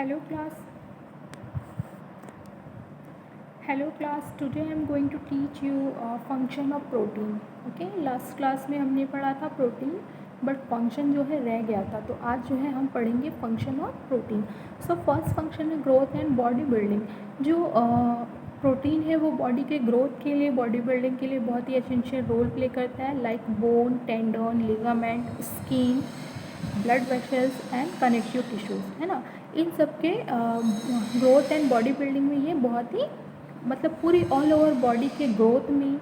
Hello class. Hello class. Today I am going to teach you function of protein. Okay. Last class में हमने पढ़ा था protein but function जो है रह गया था, तो आज जो है हम पढ़ेंगे function of protein. So first function है ग्रोथ एंड बॉडी बिल्डिंग. जो प्रोटीन है वो बॉडी के ग्रोथ के लिए, बॉडी बिल्डिंग के लिए बहुत ही एसेंशियल रोल प्ले करता है. Like bone, tendon, ligament, skin, blood vessels and connective tissues, है ना. इन सब के ग्रोथ एंड बॉडी बिल्डिंग में ये बहुत ही मतलब पूरी ऑल ओवर बॉडी के ग्रोथ में,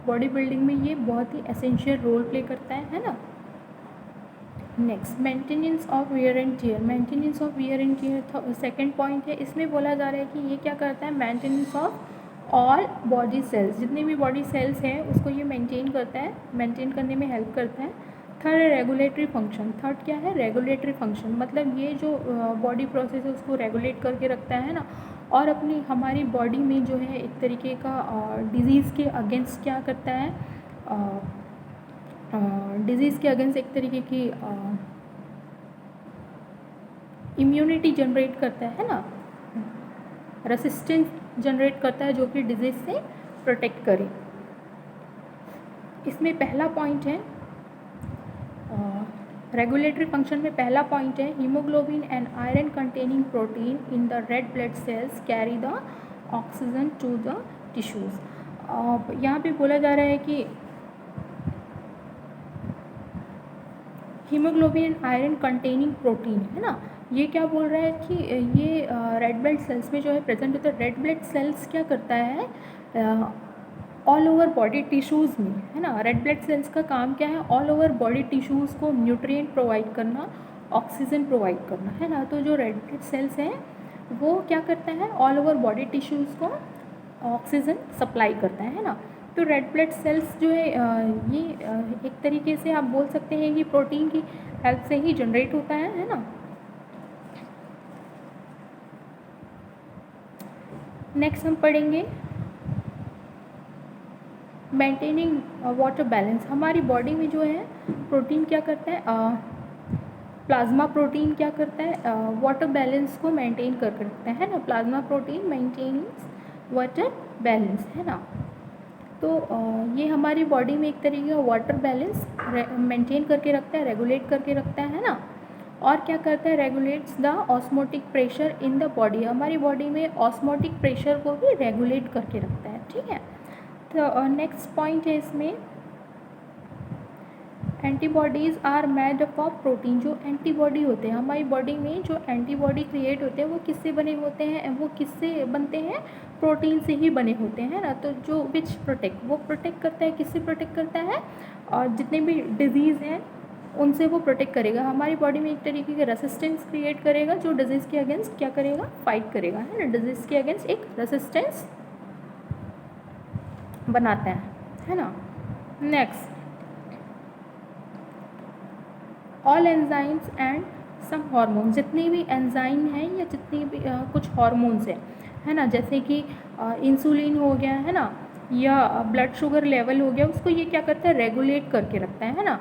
बॉडी बिल्डिंग में ये बहुत ही एसेंशियल रोल प्ले करता है ना. Next, maintenance of wear and tear. Maintenance of wear and tear second point है. इसमें बोला जा रहा है कि ये क्या करता है, maintenance of all body cells. जितने भी बॉडी सेल्स हैं उसको ये मेंटेन करता है, मेंटेन करने में हेल्प करता है. थर्ड है रेगुलेटरी फंक्शन. थर्ड क्या है, रेगुलेटरी फंक्शन. मतलब ये जो बॉडी प्रोसेस है उसको रेगुलेट करके रखता है ना, और अपनी हमारी बॉडी में जो है एक तरीके का डिजीज़ के अगेंस्ट क्या करता है, डिजीज़ के अगेंस्ट एक तरीके की इम्यूनिटी जनरेट करता है ना, रेसिस्टेंस जनरेट करता है जो कि डिजीज़ से प्रोटेक्ट करे. इसमें पहला पॉइंट है रेगुलेटरी फंक्शन में पहला पॉइंट है haemoglobin and iron containing protein in the red blood cells carry the oxygen to the tissues. यहाँ पे बोला जा रहा है कि haemoglobin and iron containing protein, है ना. ये क्या बोल रहा है कि ये रेड ब्लड सेल्स में जो है प्रेजेंट होता है. रेड ब्लड सेल्स क्या करता है ऑल ओवर बॉडी टिश्यूज़ में, है ना. रेड ब्लड सेल्स का काम क्या है, ऑल ओवर बॉडी टिश्यूज़ को न्यूट्रिएंट प्रोवाइड करना, ऑक्सीजन प्रोवाइड करना, है ना. तो जो रेड ब्लड सेल्स हैं वो क्या करता है, ऑल ओवर बॉडी टिश्यूज़ को ऑक्सीजन सप्लाई करता है ना. तो रेड ब्लड सेल्स जो है ये एक तरीके से आप बोल सकते हैं कि प्रोटीन की हेल्प से ही जनरेट होता है ना. नेक्स्ट हम पढ़ेंगे मेंटेनिंग वाटर बैलेंस. हमारी बॉडी में जो है प्रोटीन क्या करता है, प्लाज्मा प्रोटीन क्या करता है, वाटर बैलेंस को मेंटेन करके रखता है ना. Plasma protein maintains water balance, है ना. तो ये हमारी बॉडी में एक तरीके का वाटर बैलेंस मेंटेन करके रखता है, रेगुलेट करके रखता है ना. और क्या करता है, regulates the osmotic pressure in the body. हमारी बॉडी में ऑस्मोटिक प्रेशर को भी रेगुलेट करके रखता है, ठीक है. तो नेक्स्ट पॉइंट है इसमें antibodies are made up of protein. जो एंटीबॉडी होते हैं हमारी बॉडी में, जो एंटीबॉडी क्रिएट होते हैं वो किससे बने होते हैं, वो किससे बनते हैं, प्रोटीन से ही बने होते हैं ना. तो जो विच प्रोटेक्ट, वो प्रोटेक्ट करता है, किससे प्रोटेक्ट करता है, और जितने भी डिजीज़ हैं उनसे वो प्रोटेक्ट करेगा. हमारी बॉडी में एक तरीके का रेसिस्टेंस क्रिएट करेगा जो डिजीज़ के अगेंस्ट क्या करेगा, फाइट करेगा, है ना. डिजीज़ के अगेंस्ट एक रेसिस्टेंस बनाता है ना. Next, all enzymes and some hormone. जितनी भी एंजाइम हैं या जितनी भी कुछ हार्मोन्स हैं, है ना, जैसे कि इंसुलिन हो गया, है ना, या ब्लड शुगर लेवल हो गया, उसको ये क्या करता है, रेगुलेट करके रखता है ना.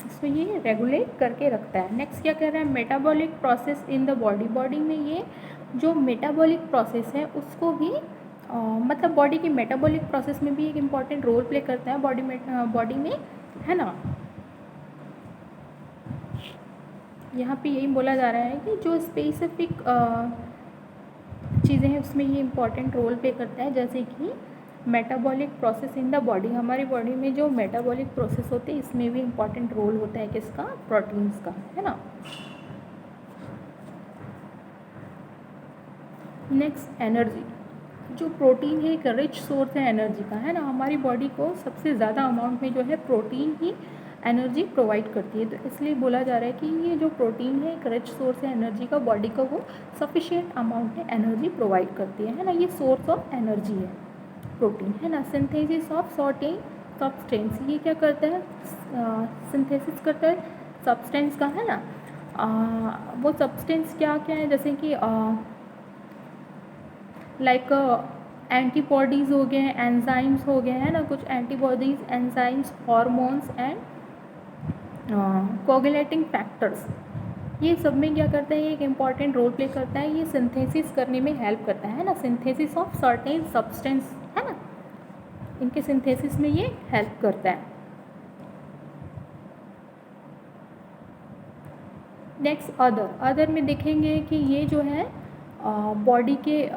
इसको ये रेगुलेट करके रखता है. नेक्स्ट क्या कर रहा है, metabolic process in the body. Body में ये जो मेटाबॉलिक प्रोसेस है उसको भी मतलब बॉडी की मेटाबॉलिक प्रोसेस में भी एक इम्पॉर्टेंट रोल प्ले करता है बॉडी में, है ना. यहाँ पे यही बोला जा रहा है कि जो स्पेसिफिक चीज़ें हैं उसमें ये इम्पॉर्टेंट रोल प्ले करता है. जैसे कि metabolic process in the body, हमारी बॉडी में जो मेटाबॉलिक प्रोसेस होते हैं इसमें भी इम्पॉर्टेंट रोल होता है किसका, प्रोटीन्स का, है ना. Next, energy. जो प्रोटीन है एक रिच सोर्स है एनर्जी का, है ना. हमारी बॉडी को सबसे ज़्यादा अमाउंट में जो है प्रोटीन ही एनर्जी प्रोवाइड करती है. तो इसलिए बोला जा रहा है कि ये जो प्रोटीन है एक रिच सोर्स है एनर्जी का, बॉडी को वो सफिशिएंट अमाउंट में एनर्जी प्रोवाइड करती है ना. ये सोर्स ऑफ एनर्जी है प्रोटीन, है ना. सिंथेसिस ऑफ सर्टेन सब्सटेंस, ये क्या करता है, सिंथेसिस करता है सब्सटेंस का, है ना. वो सब्सटेंस क्या क्या है, जैसे कि लाइक एंटीबॉडीज़ हो गए, हैं, एंजाइम्स हो गए, हैं ना, कुछ antibodies, enzymes, hormones and coagulating factors, ये सब में क्या करता है, ये एक इम्पॉर्टेंट रोल प्ले करता है, ये सिंथेसिस करने में हेल्प करता है ना, सिंथेसिस ऑफ सर्टेन सब्सटेंस, है ना, इनके सिंथेसिस में ये हेल्प करता है। नेक्स्ट अदर में देखेंगे कि ये जो है बॉडी के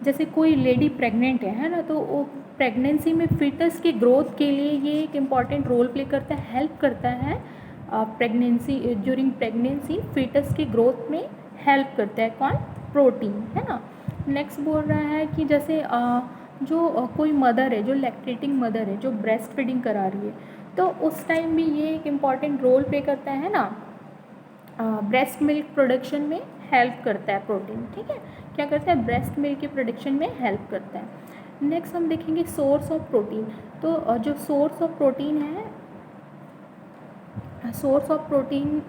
जैसे कोई लेडी प्रेग्नेंट है ना, तो वो प्रेगनेंसी में फीटस के ग्रोथ के लिए ये एक इम्पॉर्टेंट रोल प्ले करता है, हेल्प करता है। प्रेगनेंसी ड्यूरिंग प्रेगनेंसी फीटस के ग्रोथ में हेल्प करता है कौन, प्रोटीन, है ना। नेक्स्ट बोल रहा है कि जैसे जो कोई मदर है, जो लैक्टेटिंग मदर है, जो ब्रेस्ट फीडिंग करा रही है, तो उस टाइम भी ये एक इम्पॉर्टेंट रोल प्ले करता है ना, ब्रेस्ट मिल्क प्रोडक्शन में हेल्प करता है प्रोटीन, ठीक है, क्या करता है, ब्रेस्ट मिल्क के प्रोडक्शन में हेल्प करता है। नेक्स्ट हम देखेंगे सोर्स ऑफ प्रोटीन, तो जो सोर्स ऑफ प्रोटीन है, सोर्स ऑफ प्रोटीन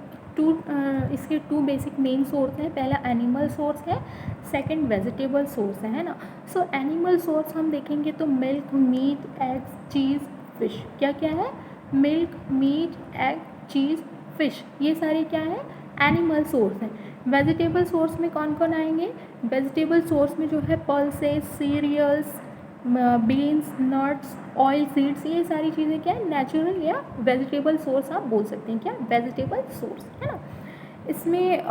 इसके टू बेसिक मेन सोर्स हैं, पहला एनिमल सोर्स है, सेकंड वेजिटेबल सोर्स है ना। सो एनिमल सोर्स हम देखेंगे तो milk, meat, eggs, cheese, fish, क्या क्या है, milk, meat, egg, cheese, fish, ये सारे क्या है, एनिमल सोर्स हैं। वेजिटेबल सोर्स में कौन कौन आएंगे, वेजिटेबल सोर्स में जो है pulses, cereals, beans, nuts, oil seeds, ये सारी चीज़ें क्या है, नेचुरल या वेजिटेबल सोर्स आप बोल सकते हैं, क्या, वेजिटेबल सोर्स, है ना। इसमें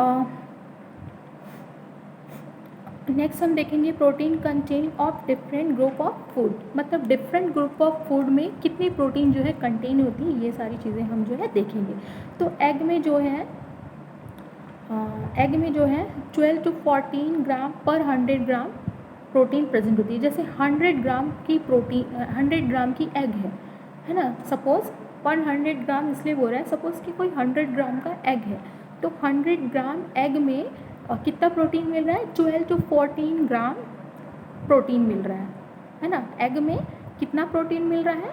नेक्स्ट हम देखेंगे protein contain of different group of food, मतलब डिफरेंट ग्रुप ऑफ फूड में कितनी प्रोटीन जो है कंटेन होती है, ये सारी चीज़ें हम जो है देखेंगे। तो एग में जो है 12 to 14 ग्राम पर 100 ग्राम प्रोटीन प्रेजेंट होती है। जैसे 100 ग्राम की प्रोटीन, 100 ग्राम की एग है ना, सपोज़ 100 ग्राम इसलिए बोल रहा है, सपोज़ कि कोई 100 ग्राम का एग है, तो 100 ग्राम एग में कितना प्रोटीन मिल रहा है, 12 to 14 ग्राम प्रोटीन मिल रहा है ना। एग में कितना प्रोटीन मिल रहा है,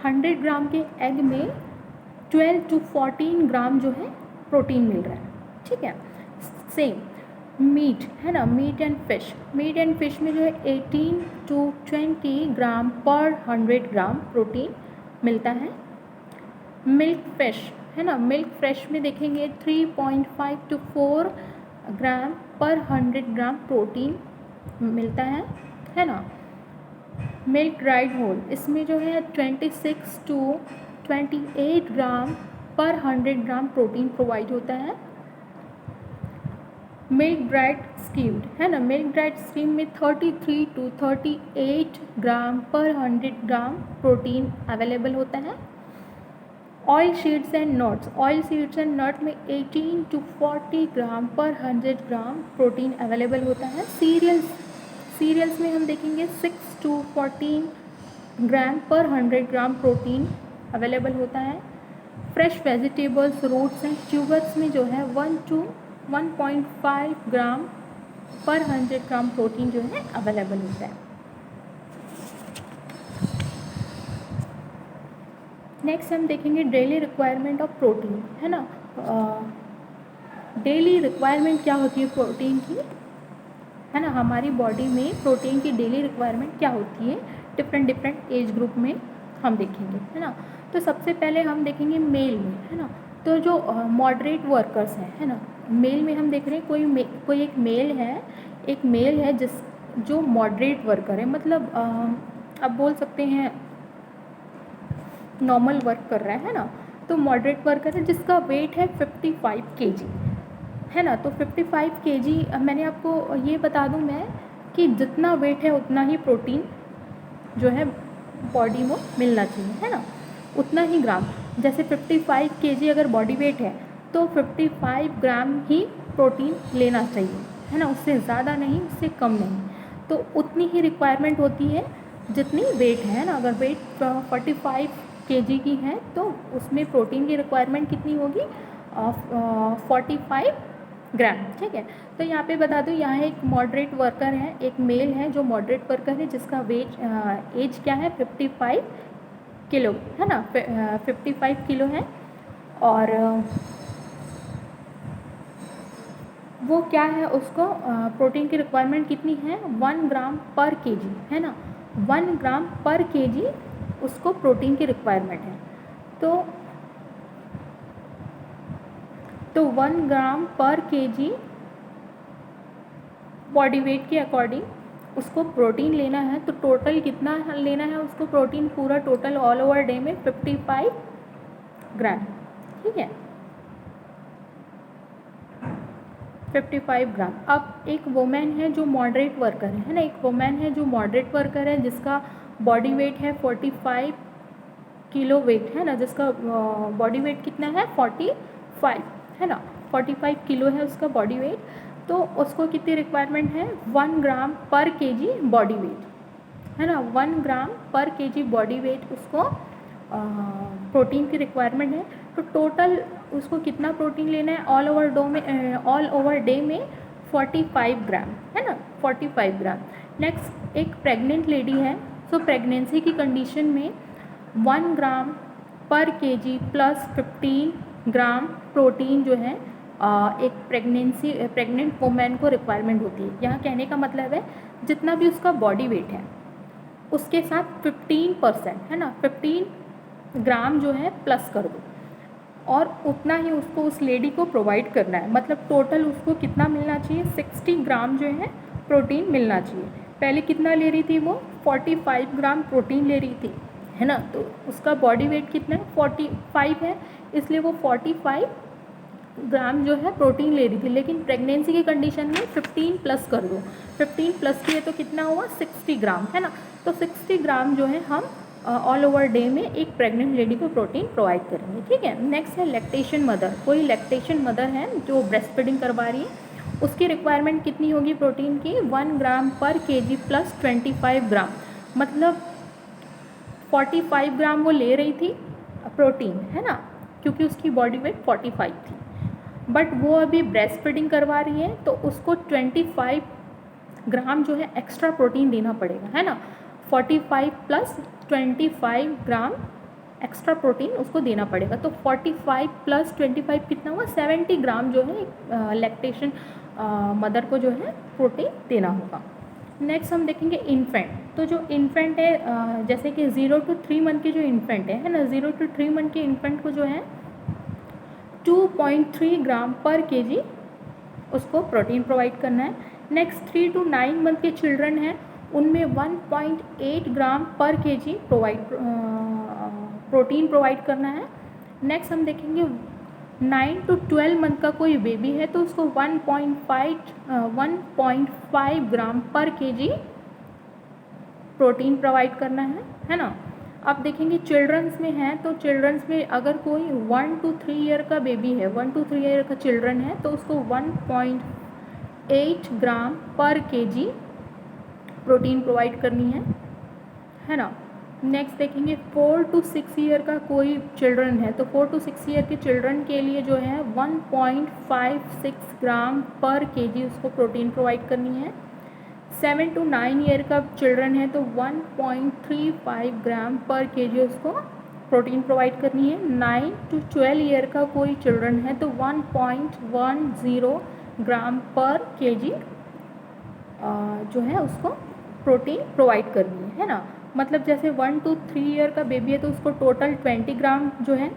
100 ग्राम के एग में 12 to 14 ग्राम जो है प्रोटीन मिल रहा है, ठीक है। सेम मीट है ना, मीट एंड फिश में जो है 18 to 20 ग्राम पर 100 ग्राम प्रोटीन मिलता है। मिल्क फिश है ना, मिल्क फ्रेश में देखेंगे 3.5 to 4 ग्राम पर 100 ग्राम प्रोटीन मिलता है ना। मिल्क ड्राइड होल, इसमें जो है 26 to 28 ग्राम पर 100 ग्राम प्रोटीन प्रोवाइड होता है। मिल्क ड्राइड स्कीम्ड है ना, मिल्क ड्राइड स्कीम में 33 to 38 ग्राम पर 100 ग्राम प्रोटीन अवेलेबल होता है। Oil seeds and nuts, oil seeds and nut में 18 to 40 ग्राम पर 100 ग्राम प्रोटीन अवेलेबल होता है। सीरियल्स में हम देखेंगे 6 to 14 ग्राम पर 100 ग्राम प्रोटीन अवेलेबल होता है। Fresh vegetables, roots and tubers में जो है 1 to 1.5 ग्राम पर 100 ग्राम प्रोटीन जो है अवेलेबल होता है। नेक्स्ट हम देखेंगे डेली रिक्वायरमेंट ऑफ प्रोटीन, है ना। डेली रिक्वायरमेंट क्या होती है प्रोटीन की, है ना, हमारी बॉडी में प्रोटीन की डेली रिक्वायरमेंट क्या होती है, डिफरेंट एज ग्रुप में हम देखेंगे, है ना। तो सबसे पहले हम देखेंगे मेल में, है ना। तो जो मॉडरेट वर्कर्स हैं, है ना, मेल में हम देख रहे हैं कोई एक मेल है जो मॉडरेट वर्कर है, मतलब आप बोल सकते हैं नॉर्मल वर्क कर रहा है ना। तो मॉडरेट वर्कर है जिसका वेट है 55 kg, है ना। तो 55 kg मैंने आपको ये बता दूं मैं कि जितना वेट है उतना ही प्रोटीन जो है बॉडी में मिलना चाहिए, है ना, उतना ही ग्राम। जैसे 55 kg अगर बॉडी वेट है तो 55 ग्राम ही प्रोटीन लेना चाहिए, है ना, उससे ज़्यादा नहीं, उससे कम नहीं। तो उतनी ही रिक्वायरमेंट होती है जितनी वेट है ना। अगर वेट 45 kg की है तो उसमें प्रोटीन की रिक्वायरमेंट कितनी होगी, 45 ग्राम, ठीक है। तो यहाँ पे बता दूँ, यहाँ एक मॉडरेट वर्कर है, एक मेल है जो मॉडरेट वर्कर है जिसका वेट एज क्या है 55 किलो, है ना, 55 किलो है। और वो क्या है, उसको प्रोटीन की रिक्वायरमेंट कितनी है, 1 ग्राम पर kg, है ना, 1 ग्राम पर kg उसको प्रोटीन की रिक्वायरमेंट है। तो तो 1 ग्राम पर केजी बॉडी वेट के अकॉर्डिंग उसको प्रोटीन लेना है। तो टोटल कितना लेना है उसको प्रोटीन, पूरा टोटल ऑल ओवर डे में 55 ग्राम। ठीक है, 55 ग्राम। अब एक वुमेन है जो मॉडरेट वर्कर है ना, एक वुमेन है जो मॉडरेट वर्कर है जिसका बॉडी वेट है 45 किलो वेट है ना, जिसका बॉडी वेट कितना है 45 है ना, 45 किलो है उसका बॉडी वेट। तो उसको कितनी रिक्वायरमेंट है 1 ग्राम पर केजी बॉडी वेट है ना, 1 ग्राम पर केजी बॉडी वेट उसको प्रोटीन की रिक्वायरमेंट है। तो टोटल उसको कितना प्रोटीन लेना है ऑल ओवर डे में 45 ग्राम है ना, 45 ग्राम। नेक्स्ट एक प्रेग्नेंट लेडी है, सो प्रेगनेंसी की कंडीशन में 1 ग्राम पर केजी प्लस 15 ग्राम प्रोटीन जो है एक प्रेग्नेंट वुमेन को रिक्वायरमेंट होती है। यहाँ कहने का मतलब है जितना भी उसका बॉडी वेट है उसके साथ 15% है ना, 15 ग्राम जो है प्लस कर दो और उतना ही उसको उस लेडी को प्रोवाइड करना है। मतलब टोटल उसको कितना मिलना चाहिए 60 ग्राम जो है प्रोटीन मिलना चाहिए। पहले कितना ले रही थी वो 45 ग्राम प्रोटीन ले रही थी है ना, तो उसका बॉडी वेट कितना है 45 है, इसलिए वो 45 ग्राम जो है प्रोटीन ले रही थी। लेकिन प्रेगनेंसी की कंडीशन में 15 प्लस कर दो, 15 प्लस किए तो कितना हुआ 60 ग्राम है ना। तो 60 ग्राम जो है हम ऑल ओवर डे में एक प्रेग्नेंट लेडी को प्रोटीन प्रोवाइड करेंगे। ठीक है, नेक्स्ट है लैक्टेशन मदर। कोई लैक्टेशन मदर है जो ब्रेस्ट फीडिंग करवा रही है, उसकी रिक्वायरमेंट कितनी होगी प्रोटीन की 1 ग्राम पर केजी प्लस 25 ग्राम, मतलब 45 ग्राम वो ले रही थी प्रोटीन है ना, क्योंकि उसकी बॉडी वेट 45 थी, बट वो अभी ब्रेस्ट फीडिंग करवा रही है तो उसको 25 ग्राम जो है एक्स्ट्रा प्रोटीन देना पड़ेगा है ना। 45 प्लस 25 ग्राम एक्स्ट्रा प्रोटीन उसको देना पड़ेगा। तो 45 प्लस 25 कितना हुआ 70 ग्राम जो है लैक्टेशन मदर को जो है प्रोटीन देना होगा। नेक्स्ट हम देखेंगे इन्फेंट। तो जो इन्फेंट है जैसे कि 0 to 3 मंथ के जो इन्फेंट है ना, 0 to 3 मंथ के इन्फेंट को जो है 2.3 ग्राम पर केजी उसको प्रोटीन प्रोवाइड करना है। नेक्स्ट 3 to 9 मंथ के चिल्ड्रन हैं उनमें 1.8 ग्राम पर केजी प्रोटीन प्रोवाइड करना है। नेक्स्ट हम देखेंगे 9 to 12 मंथ का कोई बेबी है तो उसको 1.5 ग्राम पर केजी प्रोटीन प्रोवाइड करना है ना। अब देखेंगे चिल्ड्रंस में है, तो चिल्ड्रंस में अगर कोई 1 to 3 ईयर का बेबी है, 1 to 3 ईयर का चिल्ड्रन है तो उसको 1.8 ग्राम पर केजी प्रोटीन प्रोवाइड करनी है ना। नेक्स्ट देखेंगे 4 to 6 ईयर का कोई चिल्ड्रन है तो 4 to 6 ईयर के चिल्ड्रन के लिए जो है 1.56 ग्राम पर केजी उसको प्रोटीन प्रोवाइड करनी है। 7 to 9 ईयर का चिल्ड्रन है तो 1.35 ग्राम पर केजी उसको प्रोटीन प्रोवाइड करनी है। 9 to 12 ईयर का कोई चिल्ड्रन है तो 1.10 ग्राम पर केजी जो है उसको प्रोटीन प्रोवाइड करनी है ना। मतलब जैसे 1 to 3 ईयर का बेबी है तो उसको टोटल 20 ग्राम जो है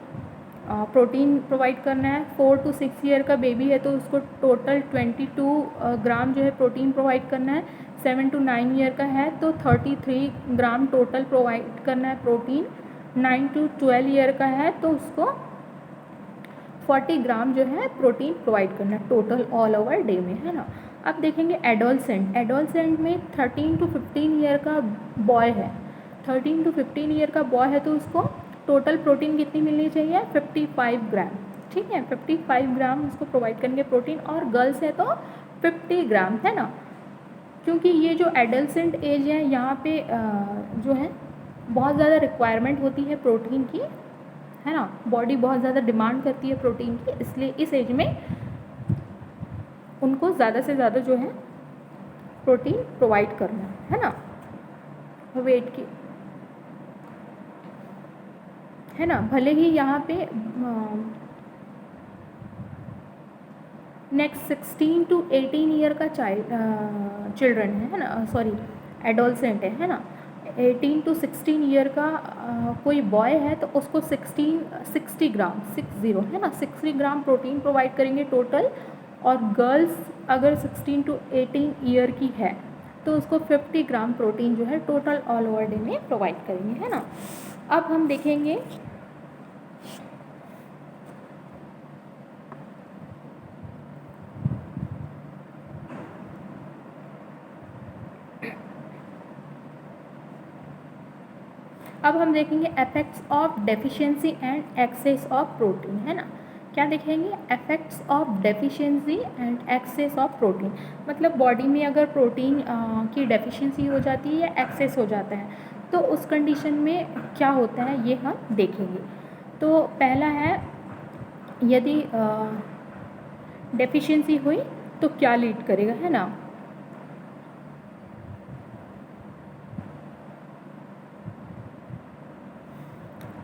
प्रोटीन प्रोवाइड करना है। 4 to 6 ईयर का बेबी है तो उसको टोटल 22 ग्राम जो है प्रोटीन प्रोवाइड करना है। 7 to 9 ईयर का है तो 33 ग्राम टोटल प्रोवाइड करना है प्रोटीन। 9 to 12 ईयर का है तो उसको 40 ग्राम जो है प्रोटीन प्रोवाइड करना है टोटल ऑल ओवर डे में, है ना। अब देखेंगे एडोलसेंट में 13 to 15 ईयर का बॉय है, 13 to 15 ईयर का बॉय है तो उसको टोटल प्रोटीन कितनी मिलनी चाहिए 55 ग्राम। ठीक है, 55 ग्राम उसको प्रोवाइड करेंगे प्रोटीन। और गर्ल्स है तो 50 ग्राम, है ना। क्योंकि ये जो एडोलसेंट एज है यहाँ पे जो है बहुत ज़्यादा रिक्वायरमेंट होती है प्रोटीन की, है ना। बॉडी बहुत ज़्यादा डिमांड करती है प्रोटीन की, इसलिए इस एज में उनको ज़्यादा से ज़्यादा जो है प्रोटीन प्रोवाइड करना है ना, वेट की, है ना। भले ही यहाँ पे नेक्स्ट 16 to 18 ईयर का चिल्ड्रन है ना, सॉरी एडोलसेंट है ना। 18 to 16 ईयर का कोई बॉय है तो उसको 60 ग्राम 60 है ना 60 ग्राम प्रोटीन प्रोवाइड करेंगे टोटल। और गर्ल्स अगर 16 to 18 ईयर की है तो उसको 50 ग्राम प्रोटीन जो है टोटल ऑल ओवर डे में प्रोवाइड करेंगे, है ना। अब हम देखेंगे effects of deficiency and excess of protein, है ना। क्या देखेंगे? Effects of deficiency and excess of protein, मतलब बॉडी में अगर प्रोटीन की डेफिशिएंसी हो जाती है या एक्सेस हो जाता है तो उस कंडीशन में क्या होता है ये हम देखेंगे। तो पहला है, यदि डेफिशिएंसी हुई तो क्या लीड करेगा, है ना।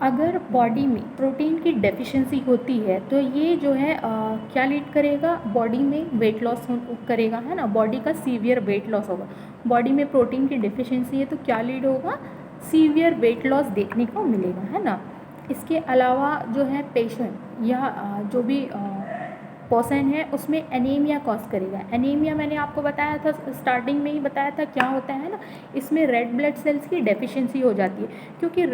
अगर बॉडी में प्रोटीन की डेफिशिएंसी होती है तो ये जो है क्या लीड करेगा, बॉडी में वेट लॉस करेगा, है ना। बॉडी का सीवियर वेट लॉस होगा। बॉडी में प्रोटीन की डेफिशिएंसी है तो क्या लीड होगा, सीवियर वेट लॉस देखने को मिलेगा, है ना। इसके अलावा जो है पेशेंट या जो भी पर्सन है उसमें एनीमिया कॉज करेगा। एनीमिया मैंने आपको बताया था, स्टार्टिंग में ही बताया था क्या होता है ना, इसमें रेड ब्लड सेल्स की डेफिशिएंसी हो जाती है क्योंकि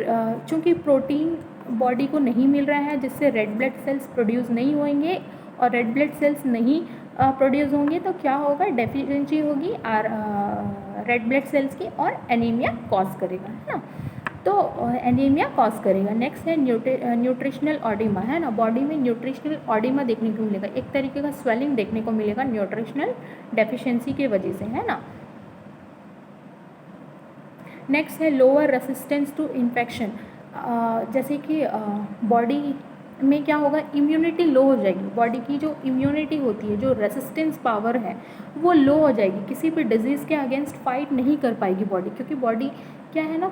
चूँकि प्रोटीन बॉडी को नहीं मिल रहा है जिससे रेड ब्लड सेल्स प्रोड्यूस नहीं होंगे और रेड ब्लड सेल्स नहीं प्रोड्यूस होंगे तो क्या होगा, डेफिशिएंसी होगी रेड ब्लड सेल्स की और एनीमिया कॉज करेगा, है ना। तो एनीमिया कॉज करेगा। नेक्स्ट है न्यूट्रिशनल ऑडिमा, है ना। बॉडी में न्यूट्रिशनल ऑडिमा देखने को मिलेगा, एक तरीके का स्वेलिंग देखने को मिलेगा न्यूट्रिशनल डेफिशिएंसी की वजह से, है ना। नेक्स्ट है लोअर रेसिस्टेंस टू इन्फेक्शन, जैसे कि बॉडी में क्या होगा, इम्यूनिटी लो हो जाएगी। बॉडी की जो इम्यूनिटी होती है, जो रेसिस्टेंस पावर है वो लो हो जाएगी, किसी भी डिजीज़ के अगेंस्ट फाइट नहीं कर पाएगी बॉडी, क्योंकि बॉडी क्या है ना,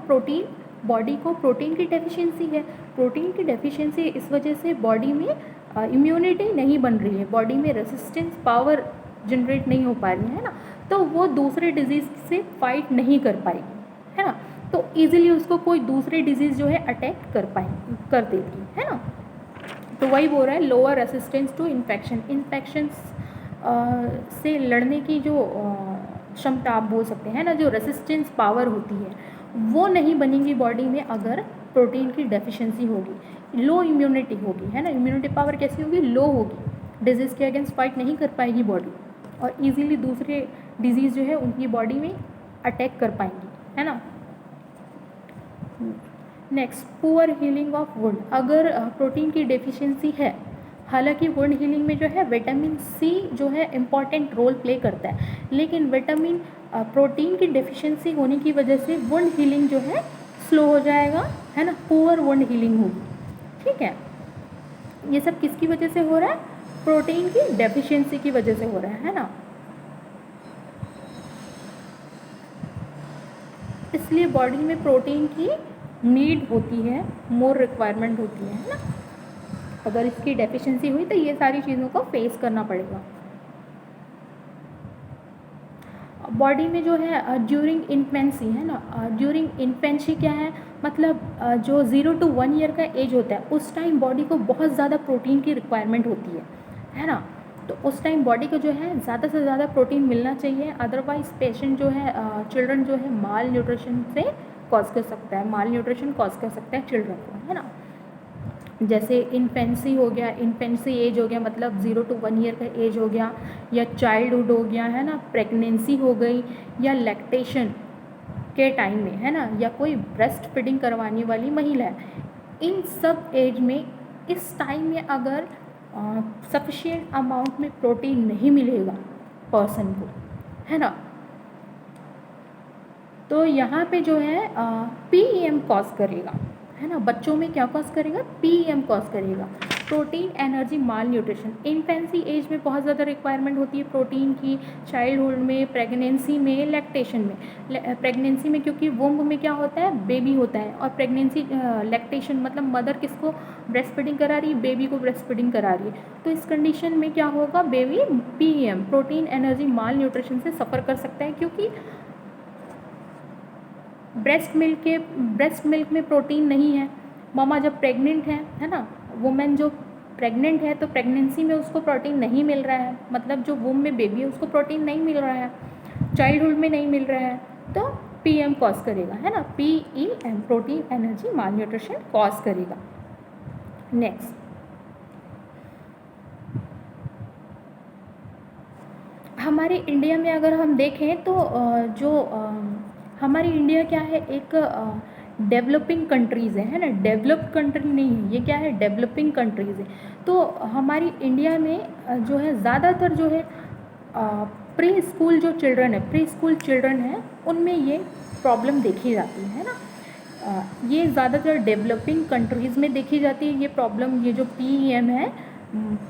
बॉडी को प्रोटीन की डेफिशिएंसी है। प्रोटीन की डेफिशिएंसी इस वजह से बॉडी में इम्यूनिटी नहीं बन रही है, बॉडी में रेसिस्टेंस पावर जनरेट नहीं हो पा रही है ना, तो वो दूसरे डिजीज़ से फाइट नहीं कर पाएगी, है ना। तो ईजिली उसको कोई दूसरी डिजीज़ जो है अटैक कर देगी, है ना। तो वही बोल रहा है लोअर रेसिस्टेंस टू इन्फेक्शंस से लड़ने की जो क्षमता आप बोल सकते हैं ना, जो रेसिस्टेंस पावर होती है वो नहीं बनेगी बॉडी में अगर प्रोटीन की डेफिशिएंसी होगी, लो इम्यूनिटी होगी, है ना। इम्यूनिटी पावर कैसी होगी, लो होगी, डिजीज़ के अगेंस्ट फाइट नहीं कर पाएगी बॉडी और इजीली दूसरे डिजीज़ जो है उनकी बॉडी में अटैक कर पाएंगी, है ना। Next, poor healing of wound, अगर प्रोटीन की डेफिशिएंसी है, हालांकि वुंड हीलिंग में जो है विटामिन सी जो है इम्पॉर्टेंट रोल प्ले करता है, लेकिन प्रोटीन की डेफिशिएंसी होने की वजह से वुंड हीलिंग जो है स्लो हो जाएगा, है ना, पुअर वुंड हीलिंग होगी, ठीक है। ये सब किसकी वजह से हो रहा है, प्रोटीन की डेफिशिएंसी की वजह से हो रहा है ना। इसलिए बॉडी में प्रोटीन की नीड होती है, मोर रिक्वायरमेंट होती है ना। अगर इसकी डेफिशिएंसी हुई तो ये सारी चीज़ों को फेस करना पड़ेगा। बॉडी में जो है ड्यूरिंग इन्फेंसी, है ना, ड्यूरिंग इन्फेंसी क्या है, मतलब जो 0 to 1 ईयर का एज होता है उस टाइम बॉडी को बहुत ज़्यादा प्रोटीन की रिक्वायरमेंट होती है ना। तो उस टाइम बॉडी को जो है ज़्यादा से ज़्यादा प्रोटीन मिलना चाहिए, अदरवाइज पेशेंट जो है चिल्ड्रन जो है माल न्यूट्रिशन से कॉज कर सकता है, माल न्यूट्रिशन कॉज कर सकता है चिल्ड्रन को, है ना। जैसे इन्फेंसी हो गया, इन्फेंसी एज हो गया मतलब 0 to 1 ईयर का एज हो गया, या चाइल्डहुड हो गया, है ना, प्रेगनेंसी हो गई, या लैक्टेशन के टाइम में, है ना, या कोई ब्रेस्ट फीडिंग करवाने वाली महिला है, इन सब एज में इस टाइम में अगर सफिशिएंट अमाउंट में प्रोटीन नहीं मिलेगा पर्सन को, है ना, तो यहाँ पे जो है PEM कॉज करेगा, है ना। बच्चों में क्या कॉज करेगा, PEM कॉज करेगा, प्रोटीन एनर्जी माल न्यूट्रिशन। इन्फेंसी एज में बहुत ज़्यादा रिक्वायरमेंट होती है प्रोटीन की, चाइल्डहुड में, प्रेगनेंसी में, लैक्टेशन में। प्रेगनेंसी में क्योंकि वुम्ब में क्या होता है, बेबी होता है, और प्रेगनेंसी लैक्टेशन मतलब मदर किसको ब्रेस्ट फीडिंग करा रही है, बेबी को ब्रेस्ट फीडिंग करा रही है, तो इस कंडीशन में क्या होगा, बेबी PEM प्रोटीन एनर्जी माल न्यूट्रिशन से सफ़र कर सकता है, क्योंकि ब्रेस्ट मिल्क में प्रोटीन नहीं है। मामा जब प्रेग्नेंट है ना, वुमेन जो प्रेग्नेंट है तो प्रेगनेंसी में उसको प्रोटीन नहीं मिल रहा है, मतलब जो वूम में बेबी है उसको प्रोटीन नहीं मिल रहा है, चाइल्डहुड में नहीं मिल रहा है, तो पीएम कॉज करेगा, है ना, PEM प्रोटीन एनर्जी माल न्यूट्रिशन कॉज करेगा। नेक्स्ट, हमारे इंडिया में अगर हम देखें तो हमारी इंडिया क्या है, एक डेवलपिंग कंट्रीज़ है ना, डेवलप्ड कंट्री नहीं है ये, क्या है, डेवलपिंग कंट्रीज़ है। तो हमारी इंडिया में जो है ज़्यादातर जो है प्री स्कूल जो चिल्ड्रन है, प्री स्कूल चिल्ड्रन है, उनमें ये प्रॉब्लम देखी जाती है ना। ये ज़्यादातर डेवलपिंग कंट्रीज़ में देखी जाती है ये प्रॉब्लम, ये जो PEM है,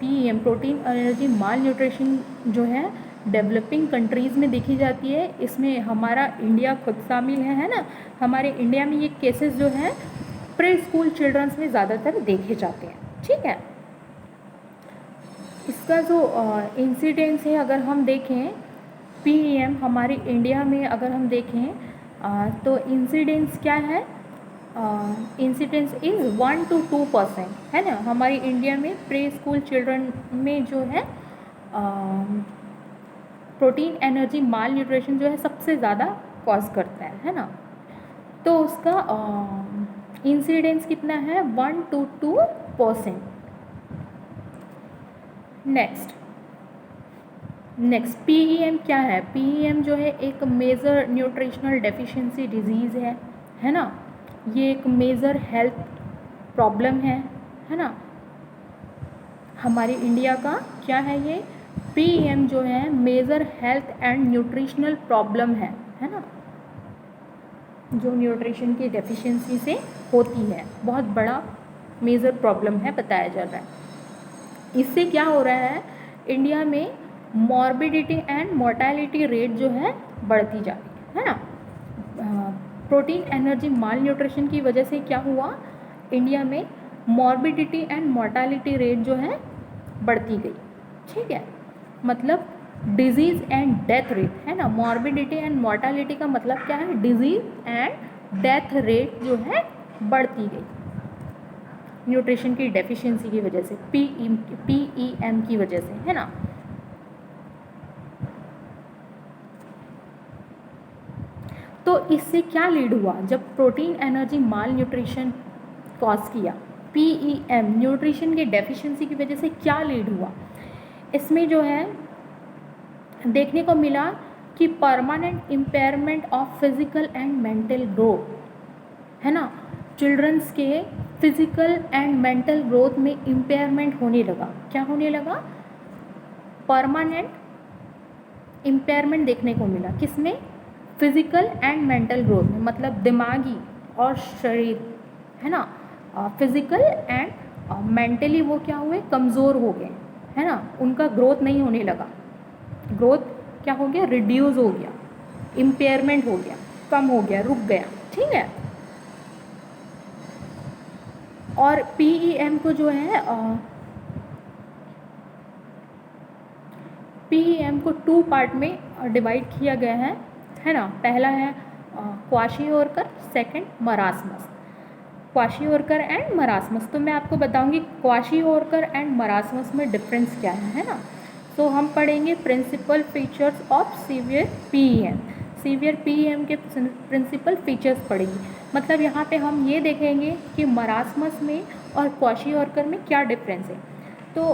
PEM प्रोटीन एनर्जी माल न्यूट्रिशन जो है डेवलपिंग कंट्रीज़ में देखी जाती है। इसमें हमारा इंडिया खुद शामिल है ना। हमारे इंडिया में ये केसेस जो हैं प्री स्कूल चिल्ड्रंस में ज़्यादातर देखे जाते हैं, ठीक है। इसका जो इंसिडेंस है अगर हम देखें, PEM हमारे इंडिया में अगर हम देखें तो इंसिडेंस क्या है, इंसिडेंस इज़ 1 to 2%, है ना। हमारी इंडिया में प्री स्कूल चिल्ड्रन में जो है प्रोटीन एनर्जी माल न्यूट्रिशन जो है सबसे ज़्यादा कॉज करता है ना। तो उसका इंसिडेंस कितना है, 1 to 2%। नेक्स्ट PEM क्या है, PEM जो है एक मेजर न्यूट्रिशनल डेफिशिएंसी डिजीज़ है ना। ये एक मेजर हेल्थ प्रॉब्लम है ना। हमारे इंडिया का क्या है ये, PEM जो है major health and nutritional problem है ना, जो न्यूट्रिशन की डेफिशिएंसी से होती है, बहुत बड़ा मेजर प्रॉब्लम है बताया जा रहा है। इससे क्या हो रहा है, इंडिया में मॉर्बिडिटी एंड मोर्टेलिटी रेट जो है बढ़ती जा रही है ना। प्रोटीन एनर्जी माल न्यूट्रिशन की वजह से क्या हुआ, इंडिया में मॉर्बिडिटी एंड मोर्टेलिटी रेट जो है बढ़ती गई, ठीक है। मतलब डिजीज़ एंड डेथ रेट, है ना। मॉर्बिडिटी एंड मोर्टेलिटी का मतलब क्या है, डिजीज़ एंड डेथ रेट जो है बढ़ती गई न्यूट्रिशन की डेफिशिएंसी की वजह से, PEM की वजह से, है ना। तो इससे क्या लीड हुआ, जब प्रोटीन एनर्जी माल न्यूट्रिशन कॉज किया, PEM न्यूट्रिशन के डेफिशिएंसी की वजह से क्या लीड हुआ, इसमें जो है देखने को मिला कि permanent impairment of physical and mental growth, है ना। चिल्ड्रंस के फिजिकल एंड मेंटल ग्रोथ में इम्पेयरमेंट होने लगा। क्या होने लगा, परमानेंट इम्पेयरमेंट देखने को मिला, किसमें, फिजिकल एंड मेंटल ग्रोथ में, मतलब दिमागी और शरीर, है ना, फिजिकल एंड मेंटली वो क्या हुए, कमज़ोर हो गए, है ना। उनका ग्रोथ नहीं होने लगा, ग्रोथ क्या हो गया, रिड्यूस हो गया, इम्पेयरमेंट हो गया, कम हो गया, रुक गया, ठीक है। और PEM को जो है PEM को 2 पार्ट में डिवाइड किया गया है ना। पहला है kwashiorkor, second marasmus, kwashiorkor and marasmus. तो मैं आपको बताऊंगी क्वाशियोरकर एंड मरासमस में डिफरेंस क्या है ना। तो हम पढ़ेंगे principal features of severe PEM, severe PEM के प्रिंसिपल फीचर्स पढ़ेंगे। मतलब यहाँ पे हम ये देखेंगे कि मरासमस में और क्वाशियोरकर में क्या डिफरेंस है। तो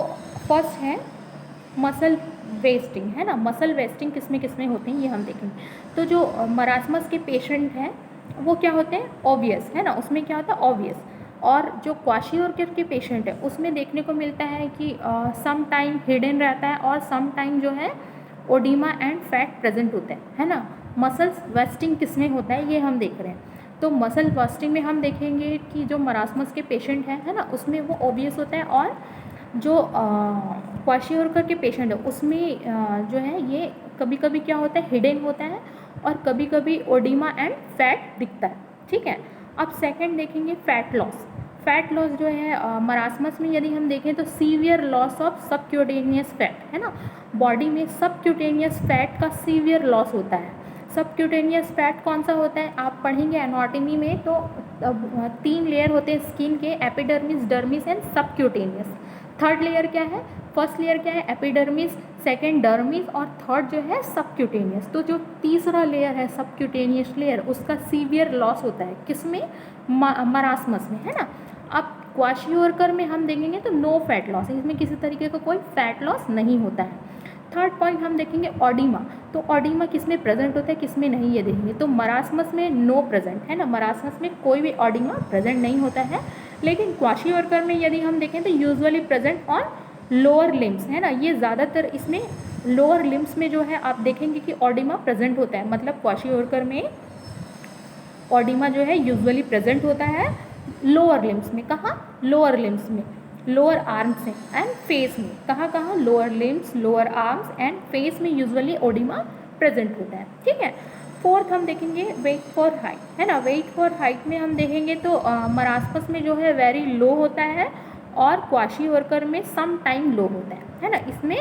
फर्स्ट है मसल वेस्टिंग, है ना। मसल वेस्टिंग किसमें किसमें होते हैं ये हम देखेंगे। तो जो मरासमस के पेशेंट हैं वो क्या होते हैं, ऑब्वियस, है ना, उसमें क्या होता है, ऑब्वियस। और जो क्वाशियोरकर के पेशेंट है उसमें देखने को मिलता है कि सम टाइम हिडन रहता है और सम टाइम जो है ओडिमा एंड फैट प्रेजेंट होते हैं, है ना। मसल वेस्टिंग किसमें होता है ये हम देख रहे हैं। तो मसल वेस्टिंग में हम देखेंगे कि जो मरासमस के पेशेंट हैं, है ना, उसमें वो ऑब्वियस होता है। और जो क्वाशियोरकर के पेशेंट है उसमें जो है ये कभी कभी क्या होता है, हिडन होता है और कभी कभी ओडिमा एंड फैट दिखता है, ठीक है। अब सेकंड देखेंगे फैट लॉस। फैट लॉस जो है मरासमस में यदि हम देखें तो severe loss of subcutaneous fat, है ना। बॉडी में सबक्यूटेनियस फैट का सीवियर लॉस होता है। सबक्यूटेनियस फैट कौन सा होता है, आप पढ़ेंगे एनाटॉमी में, तो 3 लेयर होते हैं स्किन के, epidermis, dermis and subcutaneous. Third layer क्या है, फर्स्ट लेयर क्या है एपिडर्मिस, सेकेंड डर्मिस और थर्ड जो है सबक्यूटेनियस। तो जो तीसरा लेयर है सबक्यूटेनियस लेयर, उसका सीवियर लॉस होता है किसमें, मरासमस में, है ना। अब क्वाशियोरकर में हम देखेंगे तो नो फैट लॉस, इसमें किसी तरीके का कोई फैट लॉस नहीं होता है। थर्ड पॉइंट हम देखेंगे ऑडिमा, तो ऑडिमा किस में प्रेजेंट होता है किस में नहीं, ये देखेंगे। तो मरासमस में नो प्रेजेंट, है ना, मरासमस में कोई भी ऑडिमा प्रेजेंट नहीं होता है। लेकिन क्वाशियोरकर में यदि हम देखें तो usually present on lower limbs, है ना, ये ज़्यादातर इसमें लोअर लिम्स में जो है आप देखेंगे कि ऑडिमा प्रेजेंट होता है। मतलब क्वाशियोरकर में ऑडिमा जो है यूजुअली प्रेजेंट होता है लोअर लिम्स में, कहाँ, लोअर लिम्स में, लोअर आर्म्स एंड फेस में, कहाँ कहाँ, lower limbs, lower arms and face में यूजुअली ओडिमा प्रेजेंट होता है, ठीक है। फोर्थ हम देखेंगे वेट फॉर हाइट, है ना। वेट फॉर हाइट में हम देखेंगे तो मरासमस में जो है वेरी लो होता है और क्वाशियोरकर में सम टाइम लो होता है ना। इसमें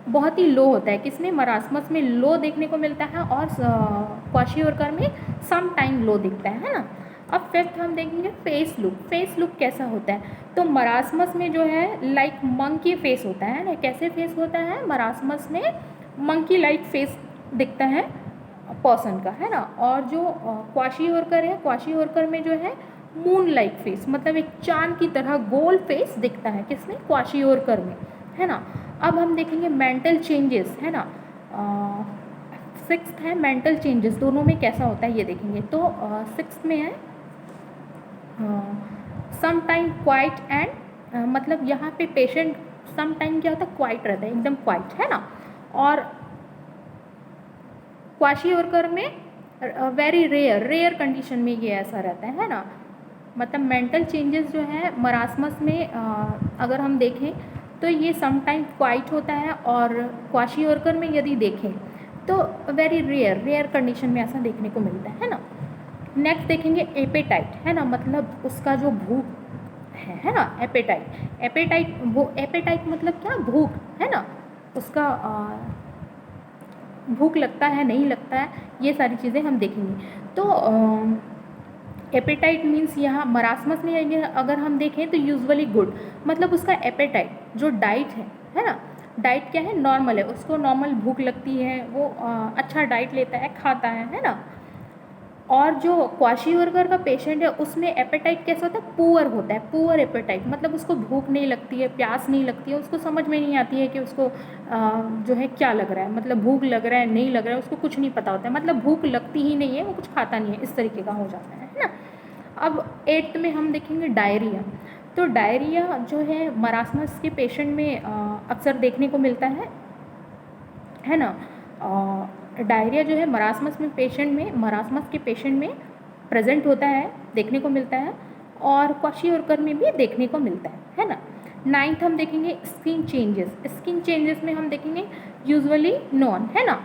बहुत ही लो होता है, किसमें, मरासमस में लो देखने को मिलता है और क्वाशियोरकर में सम टाइम लो दिखता है ना। अब फिफ्थ हम देखेंगे फेस लुक, फेस लुक कैसा होता है, तो मरासमस में जो है लाइक मंकी फेस होता है ना। कैसे फेस होता है, मरासमस में मंकी लाइक फेस दिखता है पर्सन का, है ना। और जो क्वाशियोरकर है, क्वाशियोरकर में जो है मून लाइक फेस, मतलब एक चांद की तरह गोल फेस दिखता है, किसमें, क्वाशियोरकर में, है ना। अब हम देखेंगे मेंटल चेंजेस, है ना। सिक्स्थ है मेंटल चेंजेस, दोनों में कैसा होता है ये देखेंगे। तो सिक्स्थ में है सम टाइम क्वाइट एंड, मतलब यहाँ पे पेशेंट सम टाइम क्या होता है, क्वाइट रहता है, एकदम क्वाइट, है ना। और क्वाशियोरकर में वेरी रेयर कंडीशन में ये ऐसा रहता है ना। मतलब मेंटल चेंजेस जो है मरासमस में अगर हम देखें तो ये सम टाइम क्वाइट होता है, और क्वाशियोरकर में यदि देखें तो वेरी रेयर कंडीशन में ऐसा देखने को मिलता है ना। नेक्स्ट देखेंगे एपेटाइट, है ना, मतलब उसका जो भूख है ना, एपेटाइट वो एपेटाइट मतलब क्या, भूख, है ना, उसका भूख लगता है नहीं लगता है, ये सारी चीज़ें हम देखेंगे। तो एपेटाइट मीन्स यहाँ मरासमस में अगर हम देखें तो यूजुअली गुड, मतलब उसका एपेटाइट जो डाइट है ना, डाइट क्या है, नॉर्मल है, उसको नॉर्मल भूख लगती है, वो अच्छा डाइट लेता है, खाता है ना। और जो क्वाशियोरकर का पेशेंट है उसमें एपेटाइट कैसा होता है, पुअर होता है, पुअर एपेटाइट, मतलब उसको भूख नहीं लगती है, प्यास नहीं लगती है, उसको समझ में नहीं आती है कि उसको जो है क्या लग रहा है, मतलब भूख लग रहा है नहीं लग रहा है, उसको कुछ नहीं पता होता है, मतलब भूख लगती ही नहीं है, वो कुछ खाता नहीं है, इस तरीके का हो जाता है ना। अब एट्थ में हम देखेंगे डायरिया, तो डायरिया जो है मरासमस के पेशेंट में अक्सर देखने को मिलता है ना। डायरिया जो है मरासमस के पेशेंट में प्रेजेंट होता है, देखने को मिलता है, और क्वाशियोरकर में भी देखने को मिलता है ना। नाइन्थ हम देखेंगे स्किन चेंजेस में हम देखेंगे यूजुअली नॉन, है ना,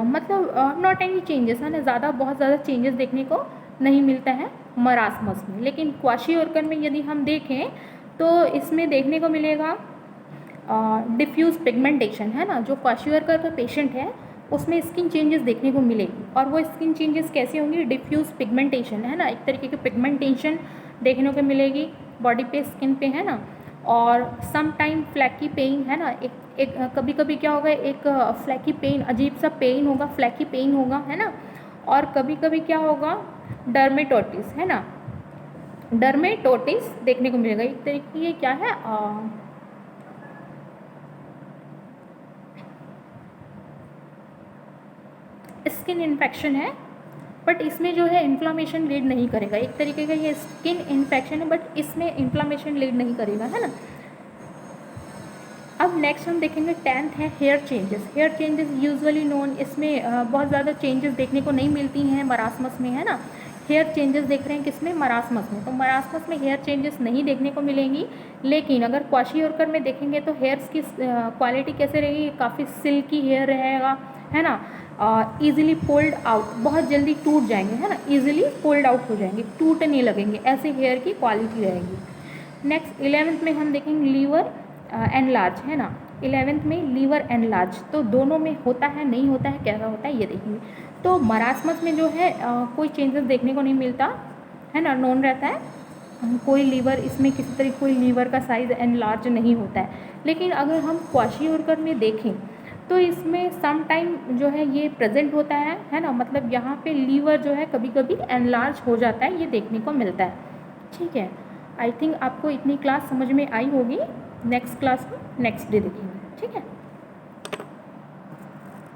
मतलब नॉट एनी चेंजेस, है ना, बहुत ज़्यादा चेंजेस देखने को नहीं मिलता है मरासमस में। लेकिन क्वाशियोरकर में यदि हम देखें तो इसमें देखने को मिलेगा डिफ्यूज़ पिगमेंटेशन, है ना। जो क्वाशियोरकर का पेशेंट है उसमें स्किन चेंजेस देखने को मिलेगी, और वो स्किन चेंजेस कैसे होंगी, डिफ्यूज़ पिगमेंटेशन, है ना, एक तरीके की पिगमेंटेशन देखने को मिलेगी बॉडी पे, स्किन पे, है ना। और सम टाइम फ्लैकी पेन, है ना, एक कभी कभी क्या होगा, एक फ्लैकी पेन, अजीब सा पेन होगा, फ्लैकी पेन होगा, है ना। और कभी कभी क्या होगा, डर्मेटोटिस, है ना, डर्मेटोटिस देखने को मिलेगा, एक तरीके की क्या है, स्किन इन्फेक्शन है, बट इसमें जो है इन्फ्लामेशन लीड नहीं करेगा, एक तरीके का ये स्किन इन्फेक्शन है बट इसमें इन्फ्लामेशन लीड नहीं करेगा, है ना। अब नेक्स्ट हम देखेंगे 10th है हेयर चेंजेस यूजुअली नोन, इसमें बहुत ज़्यादा चेंजेस देखने को नहीं मिलती हैं मरासमस में, है ना। हेयर चेंजेस देख रहे हैं किसमें, मरासमस में, तो मरासमस में हेयर चेंजेस नहीं देखने को मिलेंगी। लेकिन अगर क्वाशियोरकर में देखेंगे तो हेयर्स की क्वालिटी कैसे रहेगी, काफ़ी सिल्की हेयर रहेगा, है ना, ईजिली पुल्ड आउट, बहुत जल्दी टूट जाएंगे, है ना, ईजिली पुल्ड आउट हो जाएंगे, टूटने लगेंगे, ऐसे हेयर की क्वालिटी रहेगी। नेक्स्ट 11th में हम देखेंगे लीवर एनलार्ज, है ना, 11th में लीवर एनलार्ज, तो दोनों में होता है नहीं होता है, कैसा होता है ये देखेंगे। तो मरासमस में जो है कोई चेंजेस देखने को नहीं मिलता है ना, नॉन रहता है, कोई लीवर इसमें किसी तरह कोई लीवर का साइज़ एनलार्ज नहीं होता है। लेकिन अगर हम क्वाशियोरकर में देखें तो इसमें सम टाइम जो है ये प्रेजेंट होता है ना, मतलब यहाँ पे लीवर जो है कभी कभी एनलार्ज हो जाता है, ये देखने को मिलता है। ठीक है, आई थिंक आपको इतनी क्लास समझ में आई होगी। नेक्स्ट क्लास में नेक्स्ट डे देखेंगे, ठीक है।